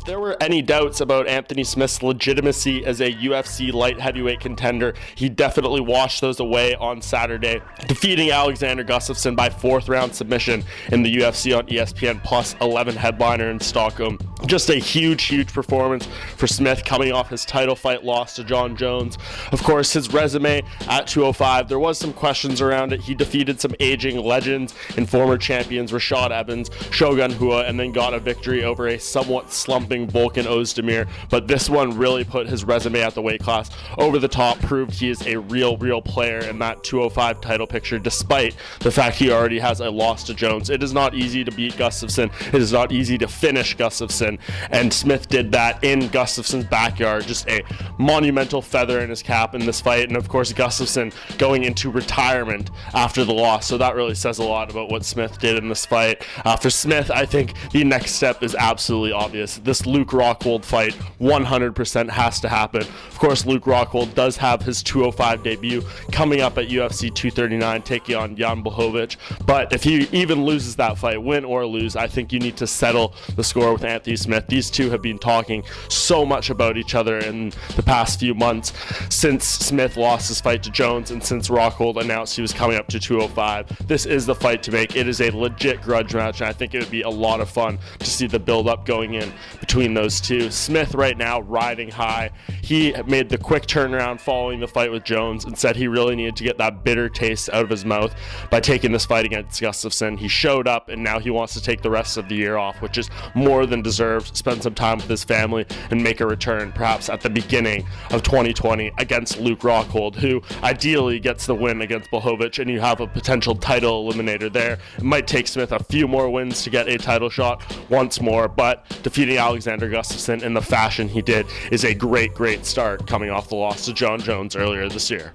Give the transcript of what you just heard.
there were any doubts about Anthony Smith's legitimacy as a UFC light heavyweight contender, he definitely washed those away on Saturday, defeating Alexander Gustafsson by 4th round submission in the UFC on ESPN Plus 11 headliner in Stockholm. Just a huge performance for Smith coming off his title fight loss to Jon Jones. Of course, his resume at 205, there was some questions around it. He defeated some aging legends and former champions Rashad Evans, Shogun Rua, and then got a victory over a somewhat slumping Volkan Ozdemir. But this one really put his resume at the weight class over the top, proved he is a real player in that 205 title picture, despite the fact he already has a loss to Jones. It is not easy to beat Gustafsson. It is not easy to finish Gustafsson, and Smith did that in Gustafsson's backyard. Just a monumental feather in his cap in this fight, and of course Gustafsson going into retirement after the loss, so that really says a lot about what Smith did in this fight. For Smith, I think the next step is absolutely obvious. This Luke Rockhold fight 100% has to happen. Of course, Luke Rockhold does have his 205 debut coming up at UFC 239, taking on Jan Blachowicz, but if he even loses that fight, win or lose, I think you need to settle the score with Anthony Smith. These two have been talking so much about each other in the past few months since Smith lost his fight to Jones and since Rockhold announced he was coming up to 205. This is the fight to make. It is a legit grudge match, and I think it would be a lot of fun to see the build-up going in between those two. Smith right now riding high. He made the quick turnaround following the fight with Jones and said he really needed to get that bitter taste out of his mouth by taking this fight against Gustafsson. He showed up, and now he wants to take the rest of the year off, which is more than deserved. Spend some time with his family and make a return, perhaps at the beginning of 2020 against Luke Rockhold, who ideally gets the win against Blachowicz, and you have a potential title eliminator there. It might take Smith a few more wins to get a title shot once more, but defeating Alexander Gustafsson in the fashion he did is a great start coming off the loss to Jon Jones earlier this year.